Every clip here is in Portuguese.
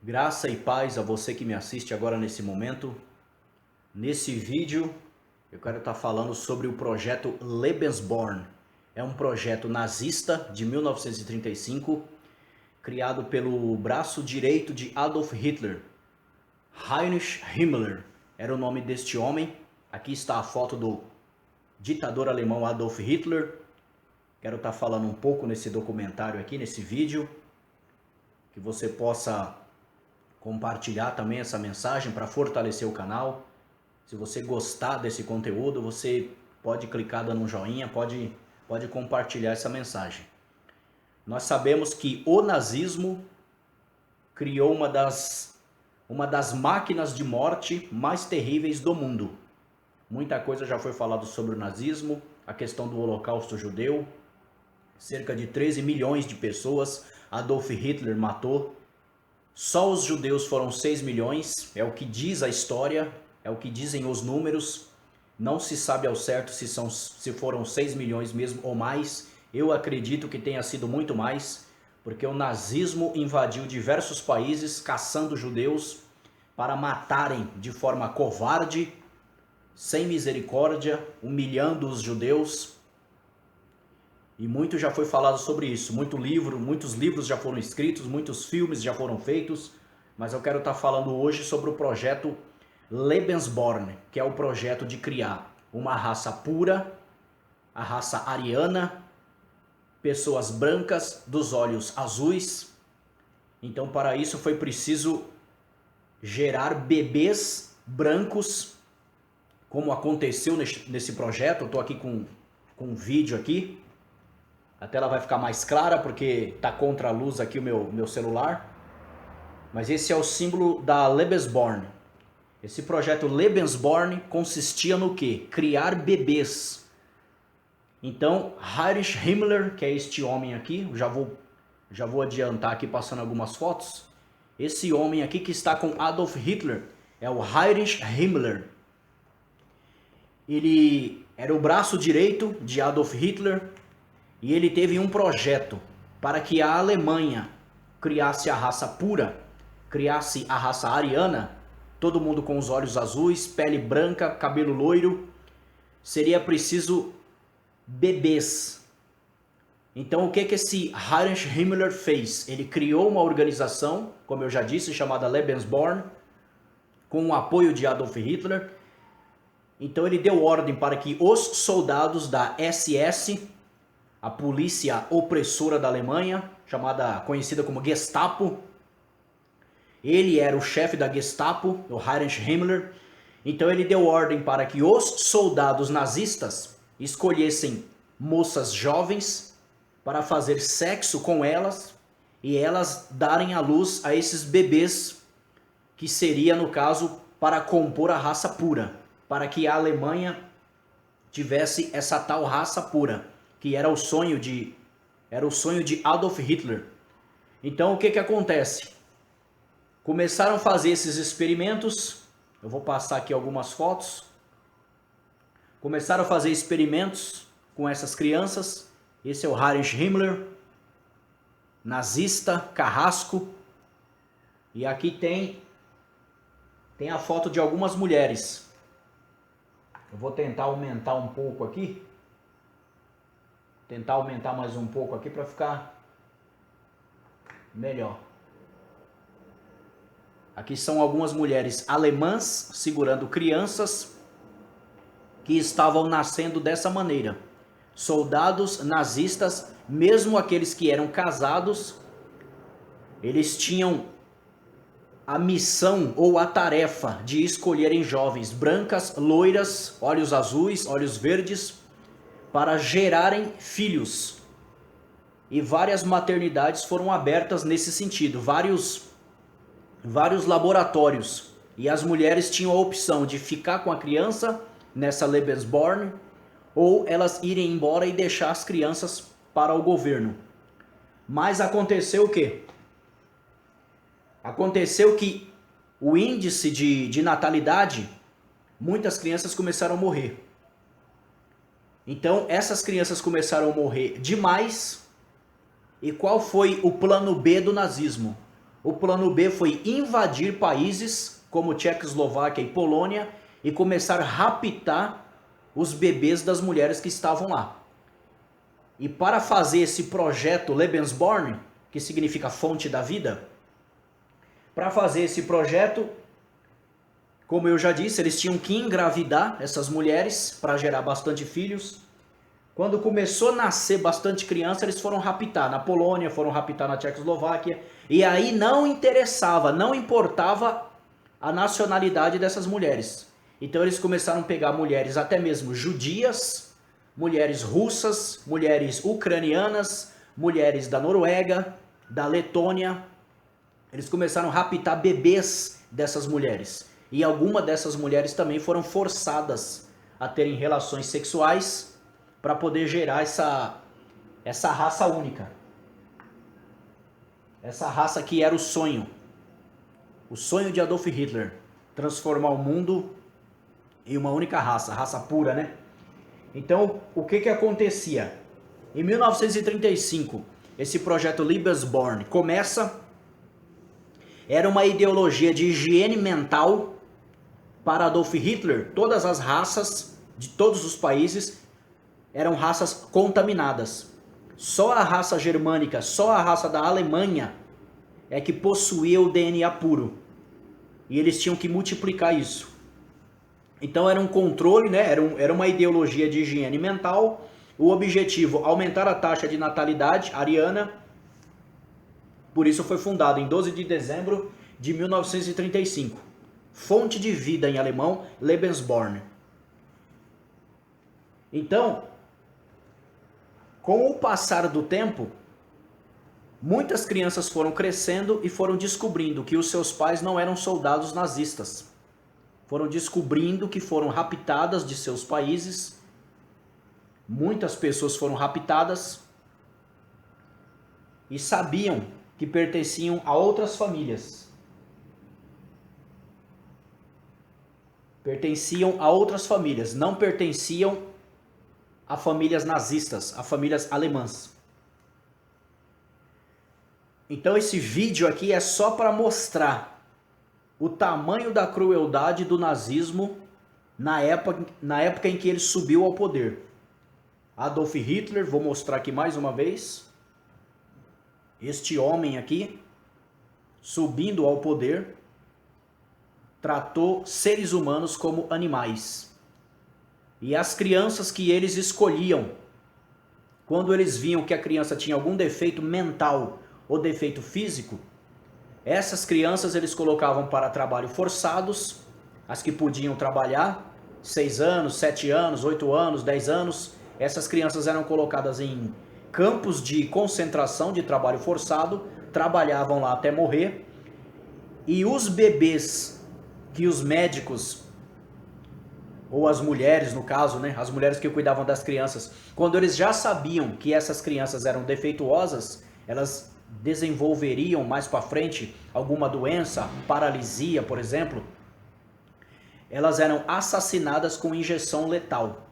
Graça e paz a você que me assiste agora nesse momento. Nesse vídeo eu quero estar falando sobre o projeto Lebensborn. É um projeto nazista de 1935, criado pelo braço direito de Adolf Hitler. Heinrich Himmler era o nome deste homem. Aqui está a foto do ditador alemão Adolf Hitler. Quero estar falando um pouco nesse documentário aqui, nesse vídeo, que você possa compartilhar também essa mensagem para fortalecer o canal. Se você gostar desse conteúdo, você pode clicar dando um joinha, pode compartilhar essa mensagem. Nós sabemos que o nazismo criou uma das máquinas de morte mais terríveis do mundo. Muita coisa já foi falado sobre o nazismo, a questão do Holocausto judeu. Cerca de 13 milhões de pessoas Adolf Hitler matou. Só os judeus foram 6 milhões, é o que diz a história, é o que dizem os números. Não se sabe ao certo se foram 6 milhões mesmo ou mais. Eu acredito que tenha sido muito mais, porque o nazismo invadiu diversos países caçando judeus para matarem de forma covarde, sem misericórdia, humilhando os judeus. E muito já foi falado sobre isso, muitos livros já foram escritos, muitos filmes já foram feitos, mas eu quero estar falando hoje sobre o projeto Lebensborn, que é o projeto de criar uma raça pura, a raça ariana, pessoas brancas, dos olhos azuis. Então, para isso foi preciso gerar bebês brancos, como aconteceu nesse projeto. Eu estou aqui com um vídeo aqui. A tela vai ficar mais clara porque está contra a luz aqui o meu celular. Mas esse é o símbolo da Lebensborn. Esse projeto Lebensborn consistia no quê? Criar bebês. Então, Heinrich Himmler, que é este homem aqui, já vou adiantar aqui passando algumas fotos. Esse homem aqui que está com Adolf Hitler é o Heinrich Himmler. Ele era o braço direito de Adolf Hitler. E ele teve um projeto para que a Alemanha criasse a raça pura, criasse a raça ariana, todo mundo com os olhos azuis, pele branca, cabelo loiro. Seria preciso bebês. Então o que esse Heinrich Himmler fez? Ele criou uma organização, como eu já disse, chamada Lebensborn, com o apoio de Adolf Hitler. Então ele deu ordem para que os soldados da SS, a polícia opressora da Alemanha, conhecida como Gestapo. Ele era o chefe da Gestapo, o Heinrich Himmler. Então ele deu ordem para que os soldados nazistas escolhessem moças jovens para fazer sexo com elas e elas darem à luz a esses bebês, que seria, no caso, para compor a raça pura, para que a Alemanha tivesse essa tal raça pura, que era o sonho de Adolf Hitler. Então o que acontece? Começaram a fazer esses experimentos. Eu vou passar aqui algumas fotos. Começaram a fazer experimentos com essas crianças. Esse é o Heinrich Himmler, nazista, carrasco. E aqui tem a foto de algumas mulheres. Eu vou tentar aumentar um pouco aqui. Tentar aumentar mais um pouco aqui para ficar melhor. Aqui são algumas mulheres alemãs segurando crianças que estavam nascendo dessa maneira. Soldados nazistas, mesmo aqueles que eram casados, eles tinham a missão ou a tarefa de escolherem jovens brancas, loiras, olhos azuis, olhos verdes, para gerarem filhos. E várias maternidades foram abertas nesse sentido, vários laboratórios. E as mulheres tinham a opção de ficar com a criança nessa Lebensborn, ou elas irem embora e deixar as crianças para o governo. Mas aconteceu o quê? Aconteceu que o índice de natalidade, muitas crianças começaram a morrer. Então essas crianças começaram a morrer demais. E qual foi o plano B do nazismo? O plano B foi invadir países como Tchecoslováquia e Polônia e começar a raptar os bebês das mulheres que estavam lá. E para fazer esse projeto Lebensborn, que significa fonte da vida, para fazer esse projeto, como eu já disse, eles tinham que engravidar essas mulheres para gerar bastante filhos. Quando começou a nascer bastante criança, eles foram raptar na Polônia, foram raptar na Tchecoslováquia, e aí não interessava, não importava a nacionalidade dessas mulheres. Então eles começaram a pegar mulheres até mesmo judias, mulheres russas, mulheres ucranianas, mulheres da Noruega, da Letônia. Eles começaram a raptar bebês dessas mulheres. E algumas dessas mulheres também foram forçadas a terem relações sexuais para poder gerar essa raça única. Essa raça que era o sonho de Adolf Hitler, transformar o mundo em uma única raça, raça pura, né? Então, o que acontecia? Em 1935, esse projeto Lebensborn começa. Era uma ideologia de higiene mental para Adolf Hitler. Todas as raças de todos os países eram raças contaminadas. Só a raça germânica, só a raça da Alemanha é que possuía o DNA puro. E eles tinham que multiplicar isso. Então era um controle, né? Era uma ideologia de higiene mental. O objetivo, aumentar a taxa de natalidade ariana. Por isso foi fundado em 12 de dezembro de 1935. Fonte de vida em alemão, Lebensborn. Então, com o passar do tempo, muitas crianças foram crescendo e foram descobrindo que os seus pais não eram soldados nazistas. Foram descobrindo que foram raptadas de seus países. Muitas pessoas foram raptadas e sabiam que pertenciam a outras famílias. Pertenciam a outras famílias, não pertenciam a famílias nazistas, a famílias alemãs. Então esse vídeo aqui é só para mostrar o tamanho da crueldade do nazismo na época em que ele subiu ao poder. Adolf Hitler, vou mostrar aqui mais uma vez. Este homem aqui, subindo ao poder, tratou seres humanos como animais. E as crianças que eles escolhiam, quando eles viam que a criança tinha algum defeito mental ou defeito físico, essas crianças eles colocavam para trabalho forçados, as que podiam trabalhar, 6 anos, 7 anos, 8 anos, 10 anos, essas crianças eram colocadas em campos de concentração de trabalho forçado, trabalhavam lá até morrer, e os bebês que os médicos, ou as mulheres no caso, né, as mulheres que cuidavam das crianças, quando eles já sabiam que essas crianças eram defeituosas, elas desenvolveriam mais para frente alguma doença, paralisia, por exemplo, elas eram assassinadas com injeção letal.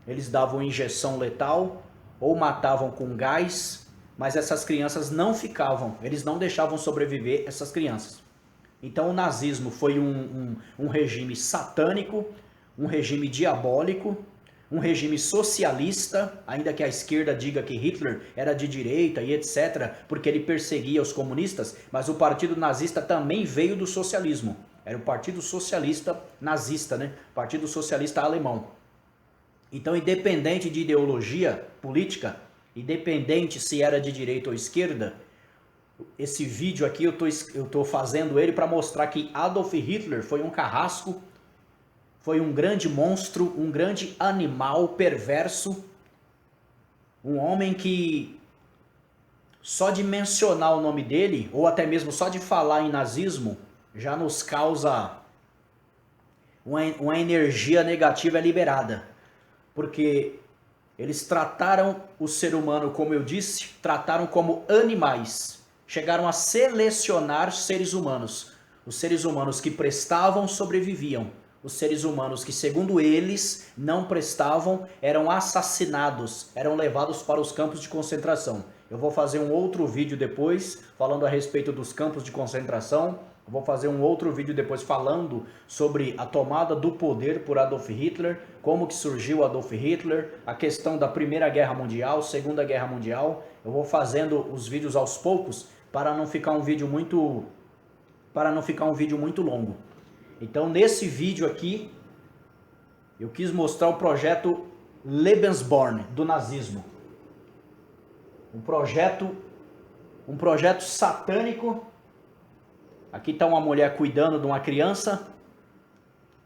Eles davam injeção letal ou matavam com gás, mas essas crianças não ficavam, eles não deixavam sobreviver essas crianças. Então o nazismo foi um regime satânico, um regime diabólico, um regime socialista, ainda que a esquerda diga que Hitler era de direita e etc, porque ele perseguia os comunistas, mas o partido nazista também veio do socialismo. Era o Partido Socialista Nazista, né? Partido Socialista Alemão. Então, independente de ideologia política, independente se era de direita ou esquerda, esse vídeo aqui eu tô fazendo ele para mostrar que Adolf Hitler foi um carrasco, foi um grande monstro, um grande animal perverso, um homem que só de mencionar o nome dele, ou até mesmo só de falar em nazismo, já nos causa uma energia negativa liberada. Porque eles trataram o ser humano, como eu disse, trataram como animais. Chegaram a selecionar seres humanos. Os seres humanos que prestavam sobreviviam. Os seres humanos que, segundo eles, não prestavam, eram assassinados, eram levados para os campos de concentração. Eu vou fazer um outro vídeo depois falando a respeito dos campos de concentração. Eu vou fazer um outro vídeo depois falando sobre a tomada do poder por Adolf Hitler, como que surgiu Adolf Hitler, a questão da Primeira Guerra Mundial, Segunda Guerra Mundial. Eu vou fazendo os vídeos aos poucos para não ficar um vídeo muito longo. Então, nesse vídeo aqui, eu quis mostrar o projeto Lebensborn do nazismo. Um projeto satânico. Aqui está uma mulher cuidando de uma criança.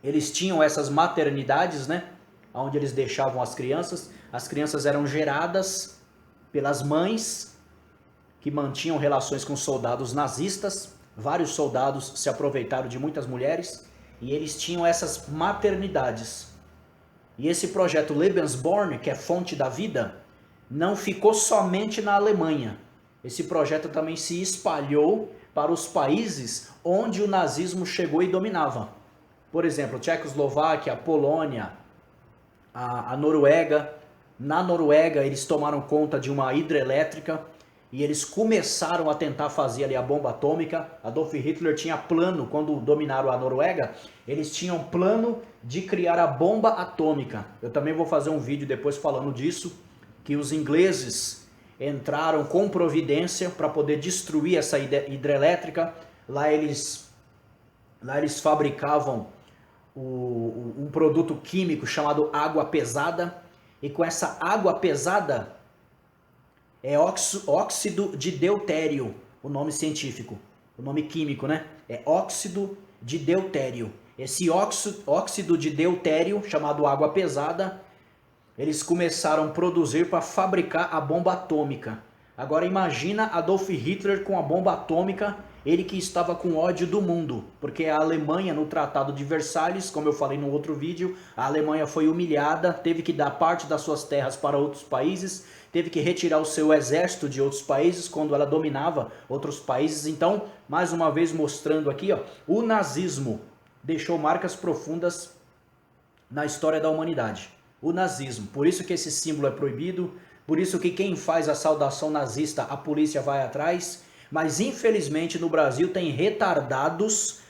Eles tinham essas maternidades, né? Onde eles deixavam as crianças. As crianças eram geradas pelas mães que mantinham relações com soldados nazistas. Vários soldados se aproveitaram de muitas mulheres e eles tinham essas maternidades. E esse projeto Lebensborn, que é fonte da vida, não ficou somente na Alemanha. Esse projeto também se espalhou para os países onde o nazismo chegou e dominava. Por exemplo, Tchecoslováquia, Polônia, a Noruega. Na Noruega, eles tomaram conta de uma hidrelétrica e eles começaram a tentar fazer ali a bomba atômica. Adolf Hitler tinha plano, quando dominaram a Noruega, eles tinham plano de criar a bomba atômica. Eu também vou fazer um vídeo depois falando disso, que os ingleses entraram com providência para poder destruir essa hidrelétrica. Lá eles fabricavam um produto químico chamado água pesada, e com essa água pesada é óxido de deutério, o nome científico, o nome químico, né? É óxido de deutério. Esse óxido de deutério, chamado água pesada, eles começaram a produzir para fabricar a bomba atômica. Agora imagina Adolf Hitler com a bomba atômica, ele que estava com ódio do mundo, porque a Alemanha no Tratado de Versalhes, como eu falei no outro vídeo, a Alemanha foi humilhada, teve que dar parte das suas terras para outros países, teve que retirar o seu exército de outros países quando ela dominava outros países. Então, mais uma vez mostrando aqui, ó, o nazismo deixou marcas profundas na história da humanidade. O nazismo, por isso que esse símbolo é proibido, por isso que quem faz a saudação nazista, a polícia vai atrás, mas infelizmente no Brasil tem retardados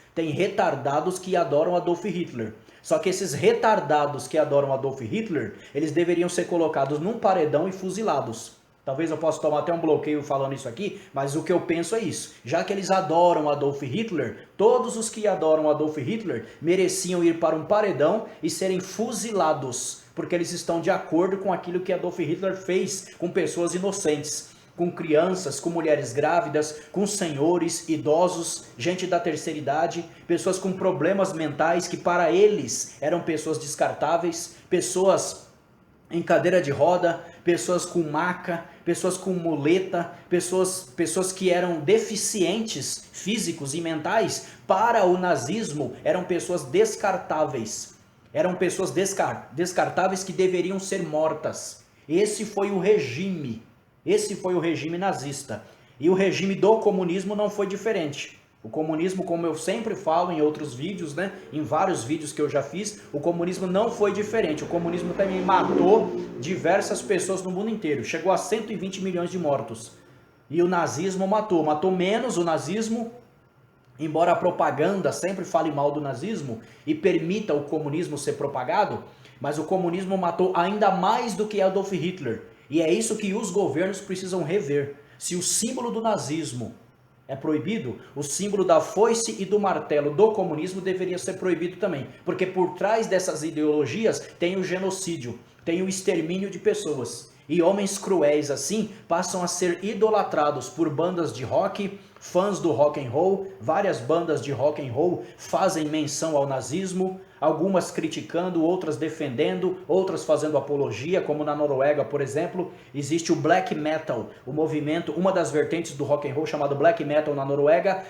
que adoram Adolf Hitler. Só que esses retardados que adoram Adolf Hitler, eles deveriam ser colocados num paredão e fuzilados. Talvez eu possa tomar até um bloqueio falando isso aqui, mas o que eu penso é isso. Já que eles adoram Adolf Hitler, todos os que adoram Adolf Hitler mereciam ir para um paredão e serem fuzilados, porque eles estão de acordo com aquilo que Adolf Hitler fez com pessoas inocentes, com crianças, com mulheres grávidas, com senhores, idosos, gente da terceira idade, pessoas com problemas mentais que para eles eram pessoas descartáveis, pessoas em cadeira de roda, pessoas com maca, pessoas com muleta, pessoas que eram deficientes físicos e mentais. Para o nazismo eram pessoas descartáveis, eram pessoas descartáveis que deveriam ser mortas. Esse foi o regime nazista. E o regime do comunismo não foi diferente. O comunismo, como eu sempre falo em outros vídeos, né, em vários vídeos que eu já fiz, o comunismo não foi diferente. O comunismo também matou diversas pessoas no mundo inteiro. Chegou a 120 milhões de mortos. E o nazismo matou menos o nazismo, embora a propaganda sempre fale mal do nazismo e permita o comunismo ser propagado, mas o comunismo matou ainda mais do que Adolf Hitler. E é isso que os governos precisam rever. Se o símbolo do nazismo é proibido, o símbolo da foice e do martelo do comunismo deveria ser proibido também. Porque por trás dessas ideologias tem o genocídio, tem o extermínio de pessoas. E homens cruéis assim passam a ser idolatrados por bandas de rock, fãs do rock and roll. Várias bandas de rock and roll fazem menção ao nazismo, algumas criticando, outras defendendo, outras fazendo apologia, como na Noruega, por exemplo, existe o black metal, o movimento, uma das vertentes do rock and roll chamado black metal na Noruega.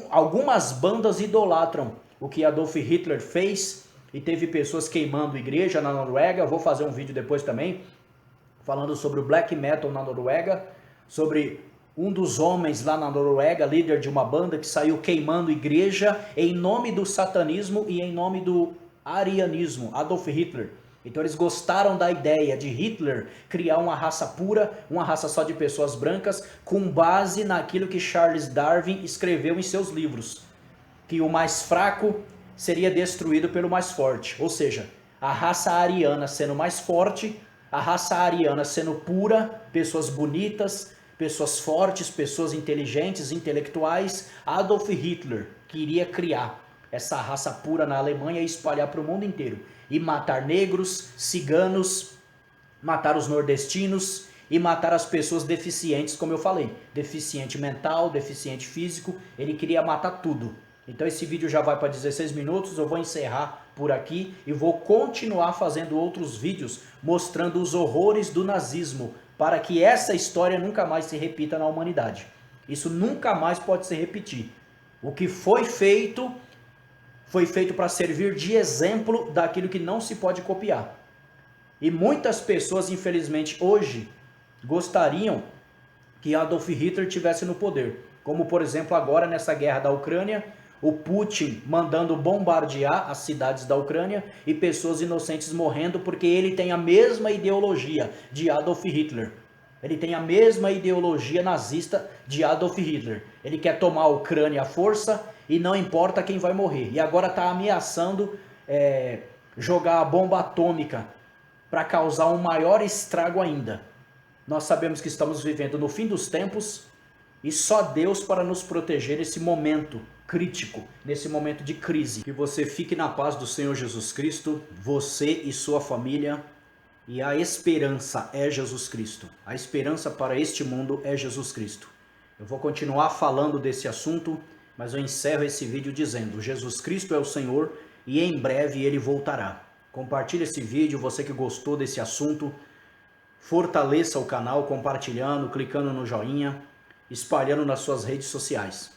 Algumas bandas idolatram o que Adolf Hitler fez e teve pessoas queimando igreja na Noruega. Vou fazer um vídeo depois também falando sobre o black metal na Noruega, sobre um dos homens lá na Noruega, líder de uma banda que saiu queimando igreja em nome do satanismo e em nome do arianismo, Adolf Hitler. Então eles gostaram da ideia de Hitler criar uma raça pura, uma raça só de pessoas brancas, com base naquilo que Charles Darwin escreveu em seus livros, que o mais fraco seria destruído pelo mais forte. Ou seja, a raça ariana sendo mais forte, a raça ariana sendo pura, pessoas bonitas, pessoas fortes, pessoas inteligentes, intelectuais, Adolf Hitler queria criar essa raça pura na Alemanha e espalhar para o mundo inteiro. E matar negros, ciganos, matar os nordestinos e matar as pessoas deficientes, como eu falei. Deficiente mental, deficiente físico, ele queria matar tudo. Então esse vídeo já vai para 16 minutos, eu vou encerrar por aqui e vou continuar fazendo outros vídeos mostrando os horrores do nazismo, para que essa história nunca mais se repita na humanidade. Isso nunca mais pode se repetir. O que foi feito para servir de exemplo daquilo que não se pode copiar. E muitas pessoas, infelizmente, hoje gostariam que Adolf Hitler tivesse no poder. Como, por exemplo, agora nessa guerra da Ucrânia, o Putin mandando bombardear as cidades da Ucrânia e pessoas inocentes morrendo porque ele tem a mesma ideologia de Adolf Hitler. Ele tem a mesma ideologia nazista de Adolf Hitler. Ele quer tomar a Ucrânia à força e não importa quem vai morrer. E agora está ameaçando jogar a bomba atômica para causar um maior estrago ainda. Nós sabemos que estamos vivendo no fim dos tempos e só Deus para nos proteger nesse momento crítico, nesse momento de crise. Que você fique na paz do Senhor Jesus Cristo, você e sua família. E a esperança é Jesus Cristo. A esperança para este mundo é Jesus Cristo. Eu vou continuar falando desse assunto, mas eu encerro esse vídeo dizendo: Jesus Cristo é o Senhor e em breve Ele voltará. Compartilhe esse vídeo, você que gostou desse assunto. Fortaleça o canal compartilhando, clicando no joinha, espalhando nas suas redes sociais.